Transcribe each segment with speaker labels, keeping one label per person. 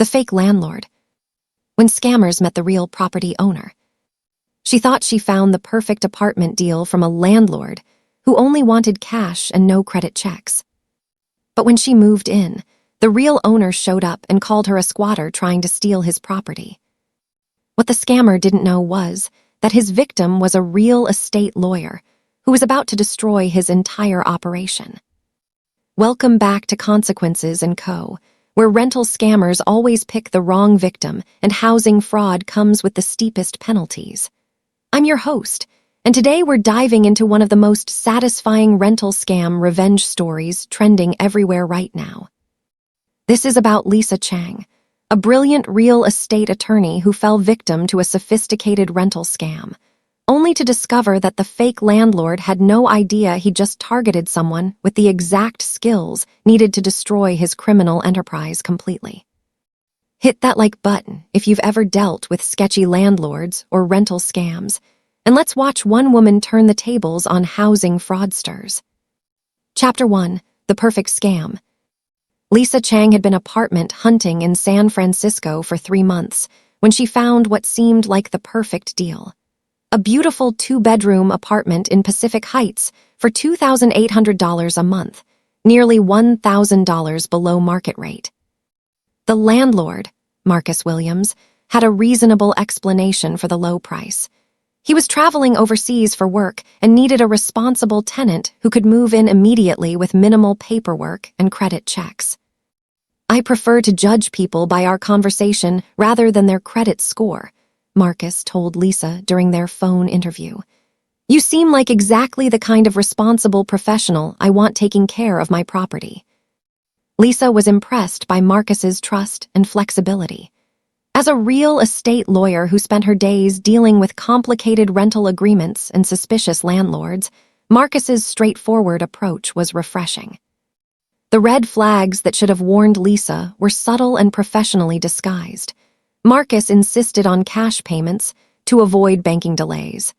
Speaker 1: the fake landlord. When scammers met the real property owner. She thought she found the perfect apartment deal from a landlord who only wanted cash and no credit checks. But when she moved in, the real owner showed up and called her a squatter trying to steal his property. What the scammer didn't know was that his victim was a real estate lawyer who was about to destroy his entire operation. Welcome back to Consequences & Co., where rental scammers always pick the wrong victim and housing fraud comes with the steepest penalties. I'm your host, and today we're diving into one of the most satisfying rental scam revenge stories trending everywhere right now. This is about Lisa Chang, a brilliant real estate attorney who fell victim to a sophisticated rental scam, only to discover that the fake landlord had no idea he just targeted someone with the exact skills needed to destroy his criminal enterprise completely. Hit that like button if you've ever dealt with sketchy landlords or rental scams, and let's watch one woman turn the tables on housing fraudsters. Chapter 1: The Perfect Scam. Lisa Chang had been apartment hunting in San Francisco for 3 months when she found what seemed like the perfect deal. A beautiful 2-bedroom apartment in Pacific Heights for $2,800 a month, nearly $1,000 below market rate. The landlord, Marcus Williams, had a reasonable explanation for the low price. He was traveling overseas for work and needed a responsible tenant who could move in immediately with minimal paperwork and credit checks. "I prefer to judge people by our conversation rather than their credit score," Marcus told Lisa during their phone interview. "You seem like exactly the kind of responsible professional I want taking care of my property." Lisa was impressed by Marcus's trust and flexibility. As a real estate lawyer who spent her days dealing with complicated rental agreements and suspicious landlords, Marcus's straightforward approach was refreshing. The red flags that should have warned Lisa were subtle and professionally disguised. Marcus insisted on cash payments to avoid banking delays.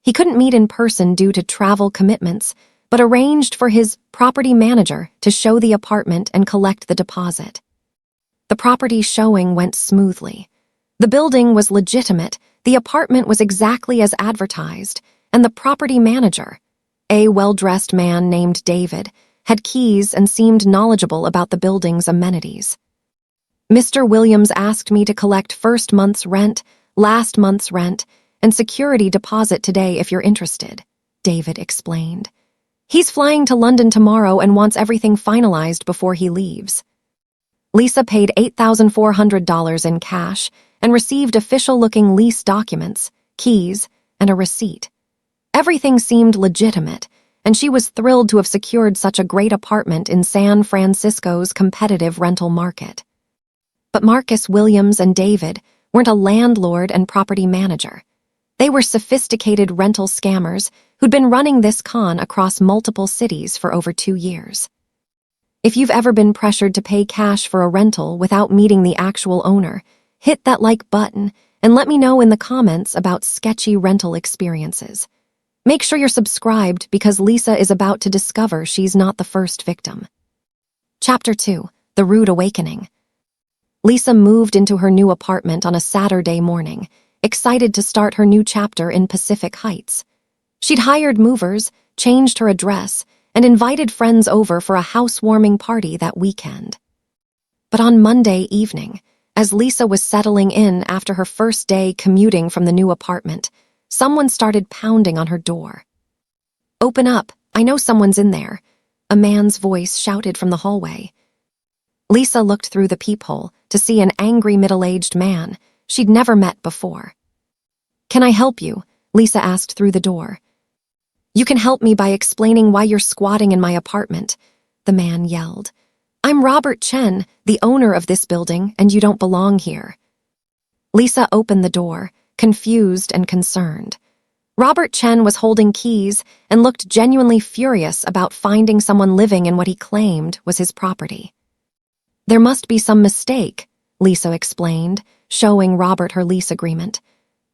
Speaker 1: He couldn't meet in person due to travel commitments, but arranged for his property manager to show the apartment and collect the deposit. The property showing went smoothly. The building was legitimate, the apartment was exactly as advertised, and the property manager, a well-dressed man named David, had keys and seemed knowledgeable about the building's amenities. "Mr. Williams asked me to collect first month's rent, last month's rent, and security deposit today if you're interested," David explained. "He's flying to London tomorrow and wants everything finalized before he leaves." Lisa paid $8,400 in cash and received official-looking lease documents, keys, and a receipt. Everything seemed legitimate, and she was thrilled to have secured such a great apartment in San Francisco's competitive rental market. But Marcus Williams and David weren't a landlord and property manager. They were sophisticated rental scammers who'd been running this con across multiple cities for over 2 years. If you've ever been pressured to pay cash for a rental without meeting the actual owner, hit that like button and let me know in the comments about sketchy rental experiences. Make sure you're subscribed because Lisa is about to discover she's not the first victim. Chapter 2: The Rude Awakening. Lisa moved into her new apartment on a Saturday morning, excited to start her new chapter in Pacific Heights. She'd hired movers, changed her address, and invited friends over for a housewarming party that weekend. But on Monday evening, as Lisa was settling in after her first day commuting from the new apartment, someone started pounding on her door. "Open up, I know someone's in there," a man's voice shouted from the hallway. Lisa looked through the peephole to see an angry middle-aged man she'd never met before. "Can I help you?" Lisa asked through the door. "You can help me by explaining why you're squatting in my apartment," the man yelled. "I'm Robert Chen, the owner of this building, and you don't belong here." Lisa opened the door, confused and concerned. Robert Chen was holding keys and looked genuinely furious about finding someone living in what he claimed was his property. "There must be some mistake," Lisa explained, showing Robert her lease agreement.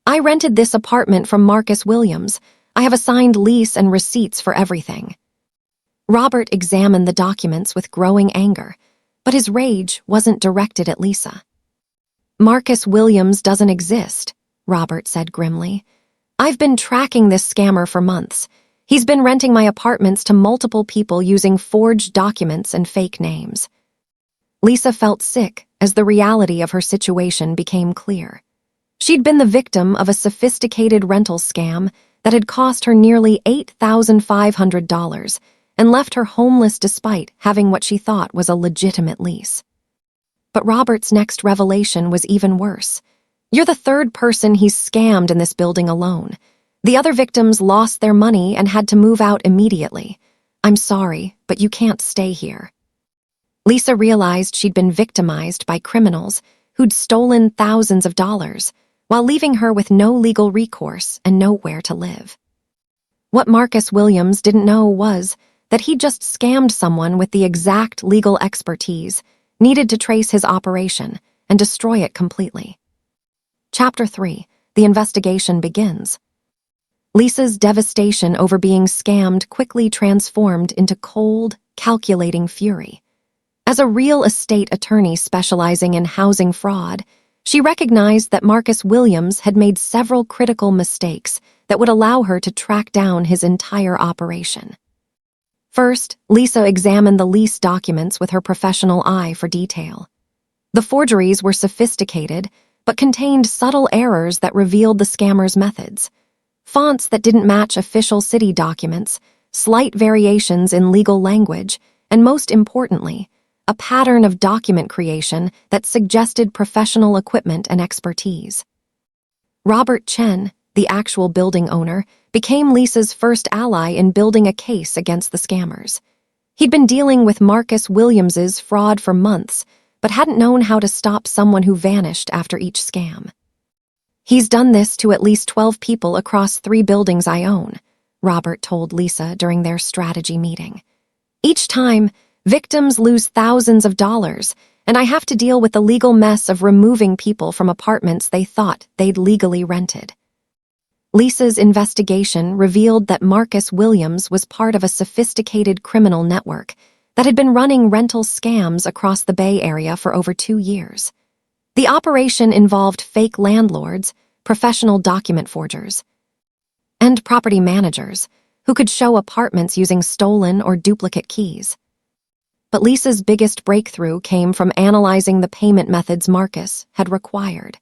Speaker 1: "I rented this apartment from Marcus Williams. I have a signed lease and receipts for everything." Robert examined the documents with growing anger, but his rage wasn't directed at Lisa. "Marcus Williams doesn't exist," Robert said grimly. "I've been tracking this scammer for months. He's been renting my apartments to multiple people using forged documents and fake names." Lisa felt sick as the reality of her situation became clear. She'd been the victim of a sophisticated rental scam that had cost her nearly $8,500 and left her homeless despite having what she thought was a legitimate lease. But Robert's next revelation was even worse. "You're the third person he's scammed in this building alone. The other victims lost their money and had to move out immediately. I'm sorry, but you can't stay here." Lisa realized she'd been victimized by criminals who'd stolen thousands of dollars while leaving her with no legal recourse and nowhere to live. What Marcus Williams didn't know was that he'd just scammed someone with the exact legal expertise needed to trace his operation and destroy it completely. Chapter 3. The investigation begins. Lisa's devastation over being scammed quickly transformed into cold, calculating fury. As a real estate attorney specializing in housing fraud, she recognized that Marcus Williams had made several critical mistakes that would allow her to track down his entire operation. First, Lisa examined the lease documents with her professional eye for detail. The forgeries were sophisticated, but contained subtle errors that revealed the scammer's methods. Fonts that didn't match official city documents, slight variations in legal language, and most importantly, a pattern of document creation that suggested professional equipment and expertise. Robert Chen, the actual building owner, became Lisa's first ally in building a case against the scammers. He'd been dealing with Marcus Williams's fraud for months, but hadn't known how to stop someone who vanished after each scam. "He's done this to at least 12 people across 3 buildings I own," Robert told Lisa during their strategy meeting. "Each time, victims lose thousands of dollars, and I have to deal with the legal mess of removing people from apartments they thought they'd legally rented." Lisa's investigation revealed that Marcus Williams was part of a sophisticated criminal network that had been running rental scams across the Bay Area for over 2 years. The operation involved fake landlords, professional document forgers, and property managers who could show apartments using stolen or duplicate keys. But Lisa's biggest breakthrough came from analyzing the payment methods Marcus had required.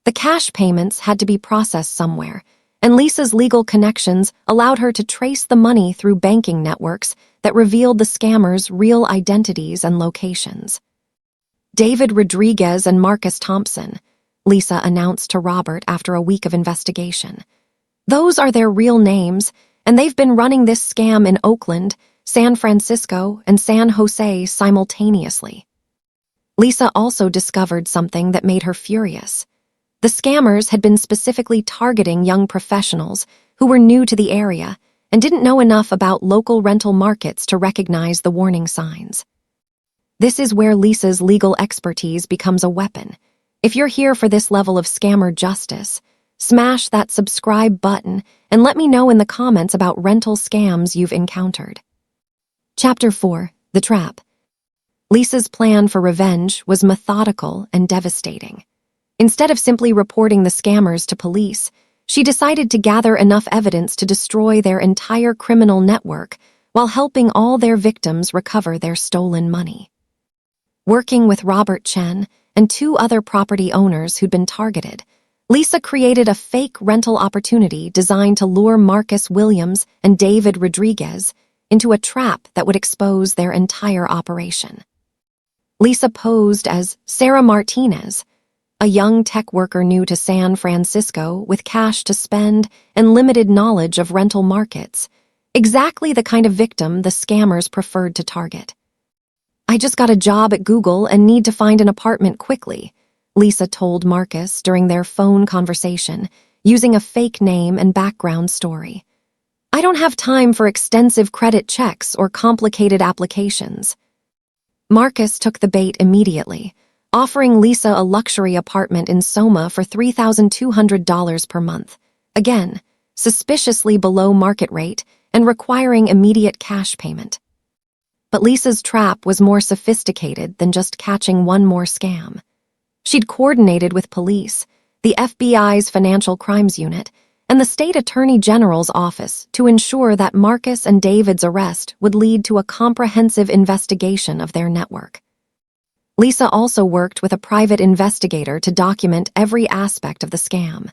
Speaker 1: The cash payments had to be processed somewhere, and Lisa's legal connections allowed her to trace the money through banking networks that revealed the scammers' real identities and locations. "David Rodriguez and Marcus Thompson," Lisa announced to Robert after a week of investigation. "Those are their real names, and they've been running this scam in Oakland, San Francisco, and San Jose simultaneously." Lisa also discovered something that made her furious. The scammers had been specifically targeting young professionals who were new to the area and didn't know enough about local rental markets to recognize the warning signs. This is where Lisa's legal expertise becomes a weapon. If you're here for this level of scammer justice, smash that subscribe button and let me know in the comments about rental scams you've encountered. Chapter 4. The Trap. Lisa's plan for revenge was methodical and devastating. Instead of simply reporting the scammers to police, she decided to gather enough evidence to destroy their entire criminal network while helping all their victims recover their stolen money. Working with Robert Chen and 2 other property owners who'd been targeted, Lisa created a fake rental opportunity designed to lure Marcus Williams and David Rodriguez into a trap that would expose their entire operation. Lisa posed as Sarah Martinez, a young tech worker new to San Francisco with cash to spend and limited knowledge of rental markets, exactly the kind of victim the scammers preferred to target. "I just got a job at Google and need to find an apartment quickly," Lisa told Marcus during their phone conversation, using a fake name and background story. "I don't have time for extensive credit checks or complicated applications." Marcus took the bait immediately, offering Lisa a luxury apartment in Soma for $3,200 per month, again, suspiciously below market rate and requiring immediate cash payment. But Lisa's trap was more sophisticated than just catching one more scam. She'd coordinated with police, the FBI's Financial Crimes Unit, and the State Attorney General's office to ensure that Marcus and David's arrest would lead to a comprehensive investigation of their network. Lisa also worked with a private investigator to document every aspect of the scam.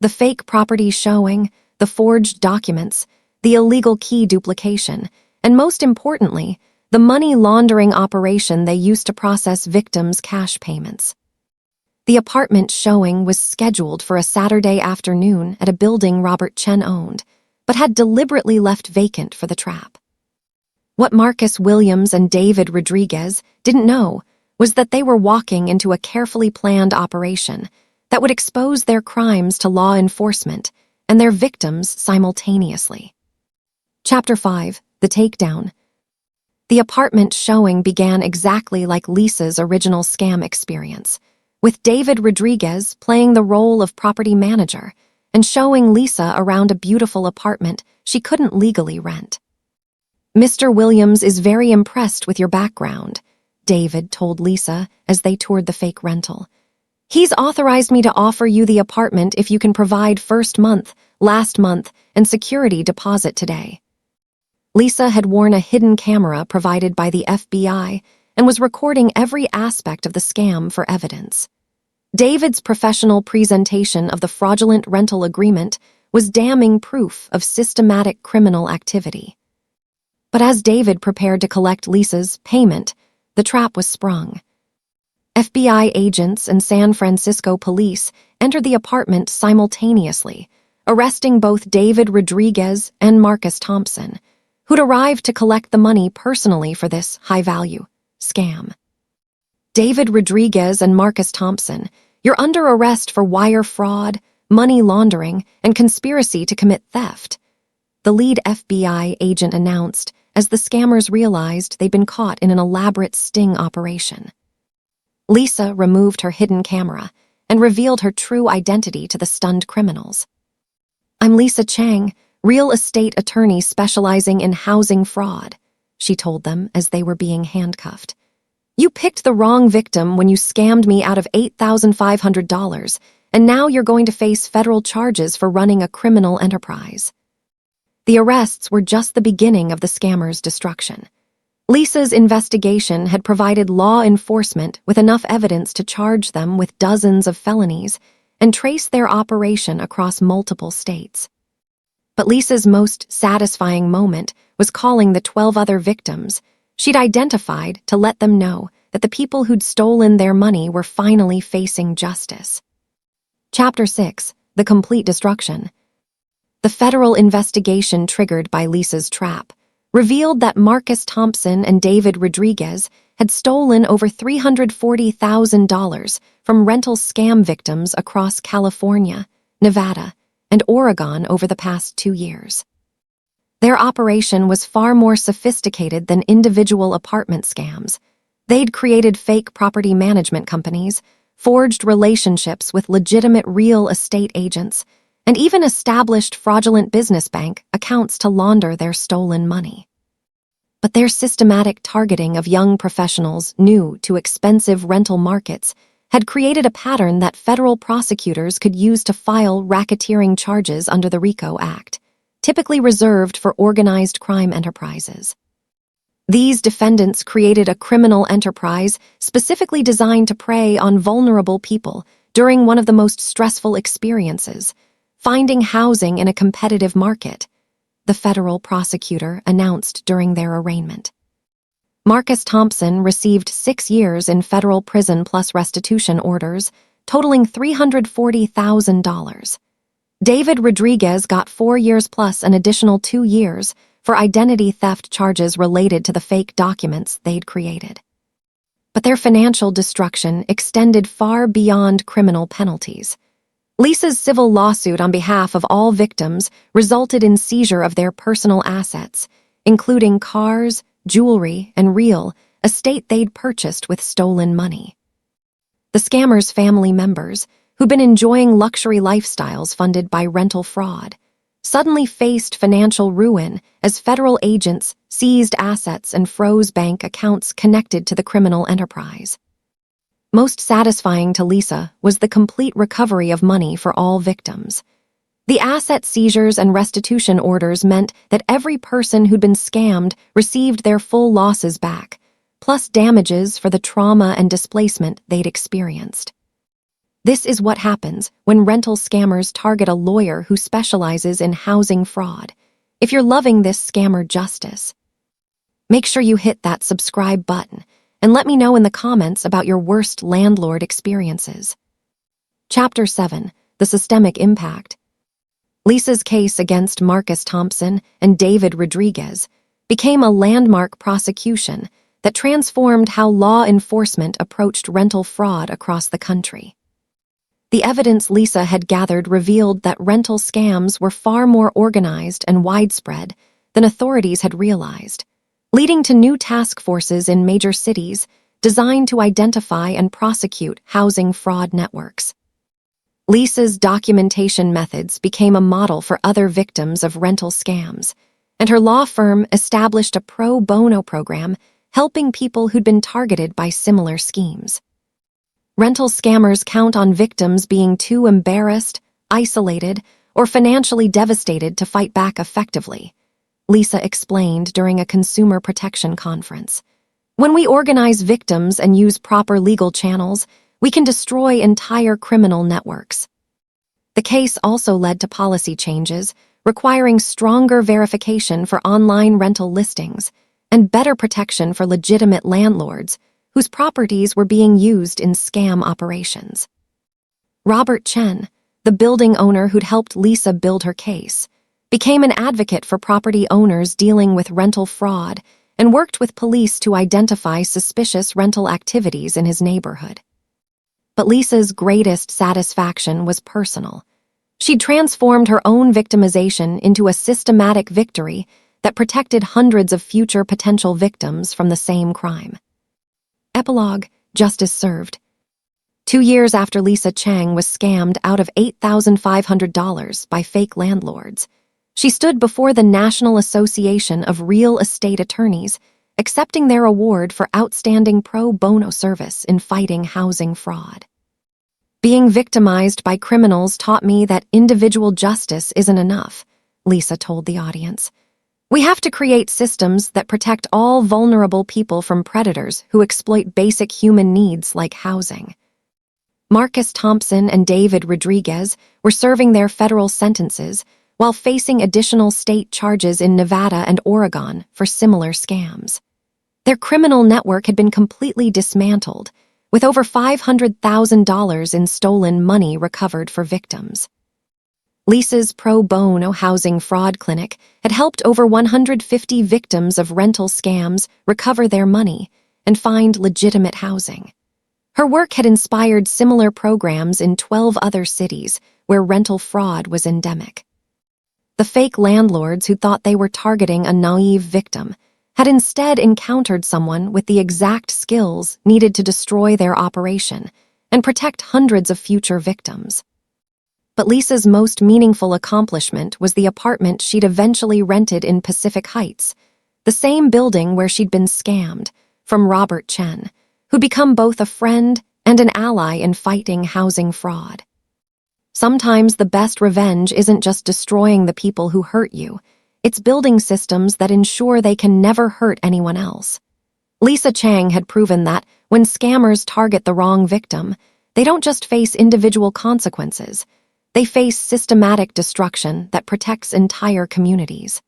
Speaker 1: The fake property showing, the forged documents, the illegal key duplication, and most importantly, the money laundering operation they used to process victims' cash payments. The apartment showing was scheduled for a Saturday afternoon at a building Robert Chen owned, but had deliberately left vacant for the trap. What Marcus Williams and David Rodriguez didn't know was that they were walking into a carefully planned operation that would expose their crimes to law enforcement and their victims simultaneously. Chapter 5, The Takedown. The apartment showing began exactly like Lisa's original scam experience, with David Rodriguez playing the role of property manager and showing Lisa around a beautiful apartment she couldn't legally rent. "Mr. Williams is very impressed with your background," David told Lisa as they toured the fake rental. "He's authorized me to offer you the apartment if you can provide first month, last month, and security deposit today." Lisa had worn a hidden camera provided by the FBI and was recording every aspect of the scam for evidence. David's professional presentation of the fraudulent rental agreement was damning proof of systematic criminal activity. But as David prepared to collect Lisa's payment, the trap was sprung. FBI agents and San Francisco police entered the apartment simultaneously, arresting both David Rodriguez and Marcus Thompson, who'd arrived to collect the money personally for this high-value scam. "David Rodriguez and Marcus Thompson, you're under arrest for wire fraud, money laundering, and conspiracy to commit theft," the lead FBI agent announced as the scammers realized they'd been caught in an elaborate sting operation. Lisa removed her hidden camera and revealed her true identity to the stunned criminals. "I'm Lisa Chang, real estate attorney specializing in housing fraud," she told them as they were being handcuffed. "You picked the wrong victim when you scammed me out of $8,500, and now you're going to face federal charges for running a criminal enterprise." The arrests were just the beginning of the scammers' destruction. Lisa's investigation had provided law enforcement with enough evidence to charge them with dozens of felonies and trace their operation across multiple states. But Lisa's most satisfying moment was calling the 12 other victims she'd identified to let them know that the people who'd stolen their money were finally facing justice. Chapter 6, The Complete Destruction. The federal investigation triggered by Lisa's trap revealed that Marcus Thompson and David Rodriguez had stolen over $340,000 from rental scam victims across California, Nevada, and Oregon over the past 2 years. Their operation was far more sophisticated than individual apartment scams. They'd created fake property management companies, forged relationships with legitimate real estate agents, and even established fraudulent business bank accounts to launder their stolen money. But their systematic targeting of young professionals new to expensive rental markets had created a pattern that federal prosecutors could use to file racketeering charges under the RICO Act, typically reserved for organized crime enterprises. These defendants created a criminal enterprise specifically designed to prey on vulnerable people during one of the most stressful experiences, finding housing in a competitive market, the federal prosecutor announced during their arraignment. Marcus Thompson received 6 years in federal prison plus restitution orders, totaling $340,000. David Rodriguez got 4 years plus an additional 2 years for identity theft charges related to the fake documents they'd created. But their financial destruction extended far beyond criminal penalties. Lisa's civil lawsuit on behalf of all victims resulted in seizure of their personal assets, including cars, jewelry, and real estate they'd purchased with stolen money. The scammers' family members, who'd been enjoying luxury lifestyles funded by rental fraud, suddenly faced financial ruin as federal agents seized assets and froze bank accounts connected to the criminal enterprise. Most satisfying to Lisa was the complete recovery of money for all victims. The asset seizures and restitution orders meant that every person who'd been scammed received their full losses back, plus damages for the trauma and displacement they'd experienced. This is what happens when rental scammers target a lawyer who specializes in housing fraud. If you're loving this scammer justice, make sure you hit that subscribe button and let me know in the comments about your worst landlord experiences. Chapter 7: The Systemic Impact. Lisa's case against Marcus Thompson and David Rodriguez became a landmark prosecution that transformed how law enforcement approached rental fraud across the country. The evidence Lisa had gathered revealed that rental scams were far more organized and widespread than authorities had realized, leading to new task forces in major cities designed to identify and prosecute housing fraud networks. Lisa's documentation methods became a model for other victims of rental scams, and her law firm established a pro bono program helping people who'd been targeted by similar schemes. Rental scammers count on victims being too embarrassed, isolated, or financially devastated to fight back effectively, Lisa explained during a consumer protection conference. When we organize victims and use proper legal channels, we can destroy entire criminal networks. The case also led to policy changes, requiring stronger verification for online rental listings and better protection for legitimate landlords whose properties were being used in scam operations. Robert Chen, the building owner who'd helped Lisa build her case, became an advocate for property owners dealing with rental fraud and worked with police to identify suspicious rental activities in his neighborhood. But Lisa's greatest satisfaction was personal. She'd transformed her own victimization into a systematic victory that protected hundreds of future potential victims from the same crime. Epilogue: Justice served. 2 years after Lisa Chang was scammed out of $8,500 by fake landlords, she stood before the National Association of Real Estate Attorneys, accepting their award for outstanding pro bono service in fighting housing fraud. Being victimized by criminals taught me that individual justice isn't enough, Lisa told the audience. We have to create systems that protect all vulnerable people from predators who exploit basic human needs like housing. Marcus Thompson and David Rodriguez were serving their federal sentences while facing additional state charges in Nevada and Oregon for similar scams. Their criminal network had been completely dismantled, with over $500,000 in stolen money recovered for victims. Lisa's pro bono housing fraud clinic had helped over 150 victims of rental scams recover their money and find legitimate housing. Her work had inspired similar programs in 12 other cities where rental fraud was endemic. The fake landlords who thought they were targeting a naive victim had instead encountered someone with the exact skills needed to destroy their operation and protect hundreds of future victims. But Lisa's most meaningful accomplishment was the apartment she'd eventually rented in Pacific Heights, the same building where she'd been scammed, from Robert Chen, who'd become both a friend and an ally in fighting housing fraud. Sometimes the best revenge isn't just destroying the people who hurt you, it's building systems that ensure they can never hurt anyone else. Lisa Chang had proven that when scammers target the wrong victim, they don't just face individual consequences, they face systematic destruction that protects entire communities.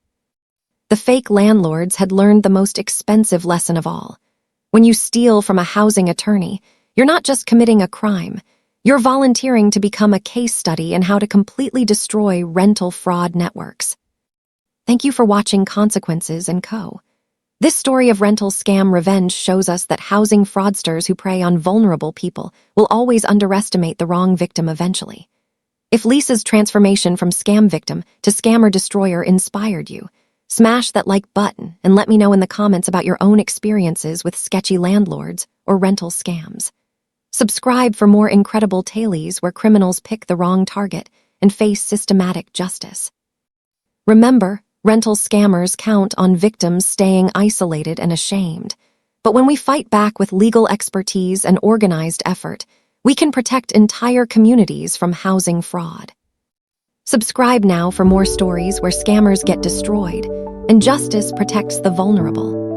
Speaker 1: The fake landlords had learned the most expensive lesson of all. When you steal from a housing attorney, you're not just committing a crime, you're volunteering to become a case study in how to completely destroy rental fraud networks. Thank you for watching Consequences & Co. This story of rental scam revenge shows us that housing fraudsters who prey on vulnerable people will always underestimate the wrong victim eventually. If Lisa's transformation from scam victim to scammer destroyer inspired you, smash that like button and let me know in the comments about your own experiences with sketchy landlords or rental scams. Subscribe for more incredible tales where criminals pick the wrong target and face systematic justice. Remember, rental scammers count on victims staying isolated and ashamed, But when we fight back with legal expertise and organized effort, we can protect entire communities from housing fraud. Subscribe now for more stories where scammers get destroyed and justice protects the vulnerable.